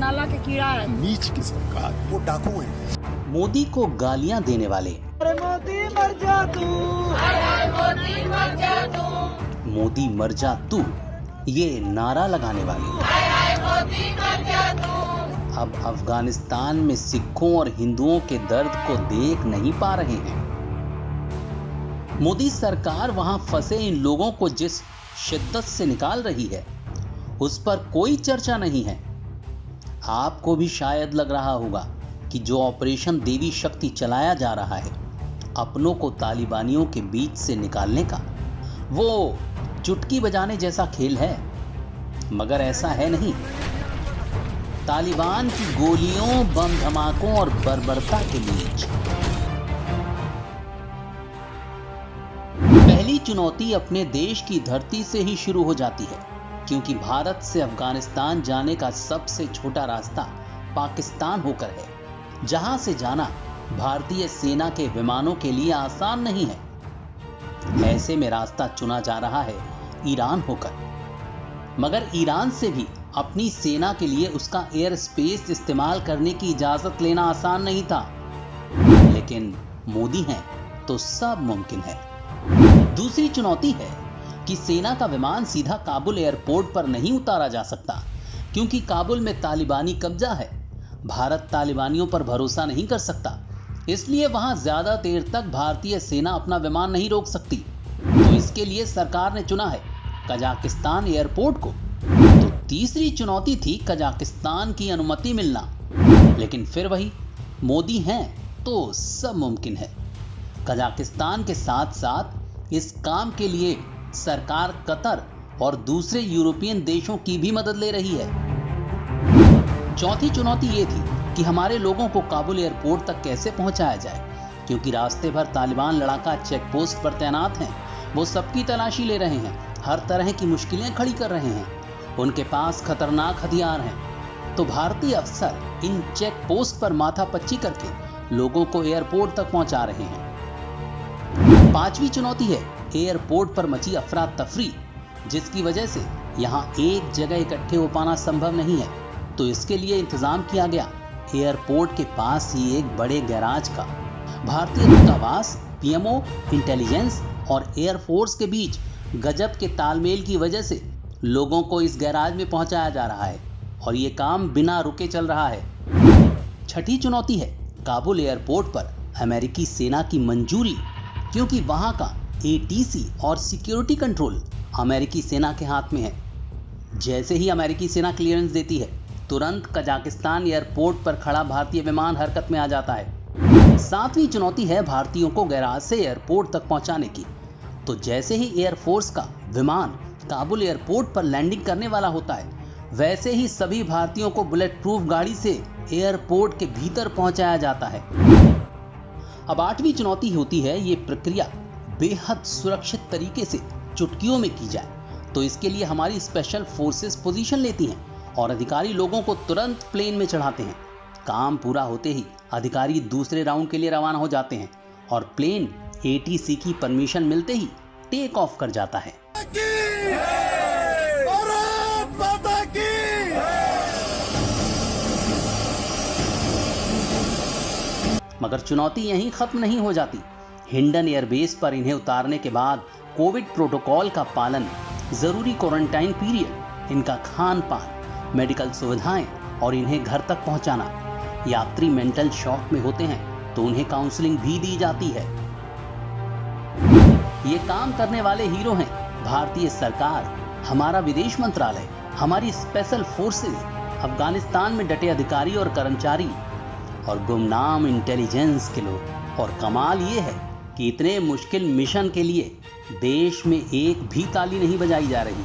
नाला के कीड़ा है। नीच की सरकार, वो डाकू है। मोदी को गालियां देने वाले अरे मोदी मर जा तू, मोदी मर जा तू, मोदी मर जा तू, ये नारा लगाने वाले मोदी मर जा तू। अब अफगानिस्तान में सिखों और हिंदुओं के दर्द को देख नहीं पा रहे हैं। मोदी सरकार वहां फंसे इन लोगों को जिस शिद्दत से निकाल रही है उस पर कोई चर्चा नहीं है। आपको भी शायद लग रहा होगा कि जो ऑपरेशन देवी शक्ति चलाया जा रहा है अपनों को तालिबानियों के बीच से निकालने का, वो चुटकी बजाने जैसा खेल है, मगर ऐसा है नहीं। तालिबान की गोलियों, बम धमाकों और बर्बरता के बीच पहली चुनौती अपने देश की धरती से ही शुरू हो जाती है, क्योंकि भारत से अफगानिस्तान जाने का सबसे छोटा रास्ता पाकिस्तान होकर है, जहां से जाना भारतीय सेना के विमानों के लिए आसान नहीं है। ऐसे में रास्ता चुना जा रहा है ईरान होकर, मगर ईरान से भी अपनी सेना के लिए उसका एयर स्पेस इस्तेमाल करने की इजाजत लेना आसान नहीं था। लेकिन मोदी हैं तो सब मुमकिन है। दूसरी चुनौती है कि सेना का विमान सीधा काबुल एयरपोर्ट पर नहीं उतारा जा सकता, क्योंकि काबुल में तालिबानी कब्जा है। भारत तालिबानियों पर भरोसा नहीं कर सकता, इसलिए वहां ज्यादा देर तक भारतीय सेना अपना विमान नहीं रोक सकती। तो इसके लिए सरकार ने चुना है कजाकिस्तान एयरपोर्ट को। तो तीसरी चुनौती थी कजाकिस्तान की अनुमति मिलना, लेकिन फिर वही, मोदी हैं तो सब मुमकिन है। कजाकिस्तान के साथ साथ इस काम के लिए सरकार कतर और दूसरे यूरोपियन देशों की भी मदद ले रही है। चौथी चुनौती ये थी कि हमारे लोगों को काबुल एयरपोर्ट तक कैसे पहुंचाया जाए, क्योंकि रास्ते भर तालिबान लड़ाका चेक पोस्ट पर तैनात हैं। वो सबकी तलाशी ले रहे हैं, हर तरह की मुश्किलें खड़ी कर रहे हैं, उनके पास खतरनाक हथियार हैं। तो भारतीय अफसर इन चेक पोस्ट पर माथापच्ची करके लोगों को एयरपोर्ट तक पहुंचा रहे हैं। पांचवी चुनौती है एयरपोर्ट पर मची अफरा तफरी, जिसकी वजह से यहां एक जगह इकट्ठे हो पाना संभव नहीं है। तो इसके लिए इंतजाम किया गया एयरपोर्ट के पास ही एक बड़े गैराज का। भारतीय दूतावास, पीएमओ, इंटेलिजेंस और एयरफोर्स के बीच गजब के तालमेल की वजह से लोगों को इस गैराज में पहुंचाया जा रहा है और ये काम बिना रुके चल रहा है। छठी चुनौती है काबुल एयरपोर्ट पर अमेरिकी सेना की मंजूरी, क्योंकि वहां का एटीसी और सिक्योरिटी कंट्रोल अमेरिकी सेना के हाथ में है। जैसे ही अमेरिकी सेना क्लियरेंस देती है, तुरंत कजाकिस्तान एयरपोर्ट पर खड़ा भारतीय विमान हरकत में आ जाता है। सातवीं चुनौती है भारतीयों को गैराज से एयरपोर्ट तक पहुंचाने की। तो जैसे ही एयरफोर्स का विमान काबुल एयरपोर्ट पर लैंडिंग करने वाला होता है, वैसे ही सभी भारतीयों को बुलेट प्रूफ गाड़ी से एयरपोर्ट के भीतर पहुंचाया जाता है। अब आठवीं चुनौती होती है ये प्रक्रिया बेहद सुरक्षित तरीके से चुटकियों में की जाए। तो इसके लिए हमारी स्पेशल फोर्सेस पोजीशन लेती हैं और अधिकारी लोगों को तुरंत प्लेन में चढ़ाते हैं। काम पूरा होते ही अधिकारी दूसरे राउंड के लिए रवाना हो जाते हैं और प्लेन एटीसी की परमिशन मिलते ही टेक ऑफ कर जाता है। मगर चुनौती यहीं खत्म नहीं हो जाती। हिंडन एयरबेस पर इन्हें उतारने के बाद कोविड प्रोटोकॉल का पालन, जरूरी क्वारंटाइन पीरियड, इनका खान पान, मेडिकल सुविधाएं और इन्हें घर तक पहुंचाना। यात्री मेंटल शॉक में होते हैं तो उन्हें काउंसलिंग भी दी जाती है। ये काम करने वाले हीरो हैं भारतीय सरकार, हमारा विदेश मंत्रालय, हमारी स्पेशल फोर्सेस, अफगानिस्तान में डटे अधिकारी और कर्मचारी और गुमनाम इंटेलिजेंस के लोग। और कमाल ये है कि इतने मुश्किल मिशन के लिए देश में एक भी ताली नहीं बजाई जा रही।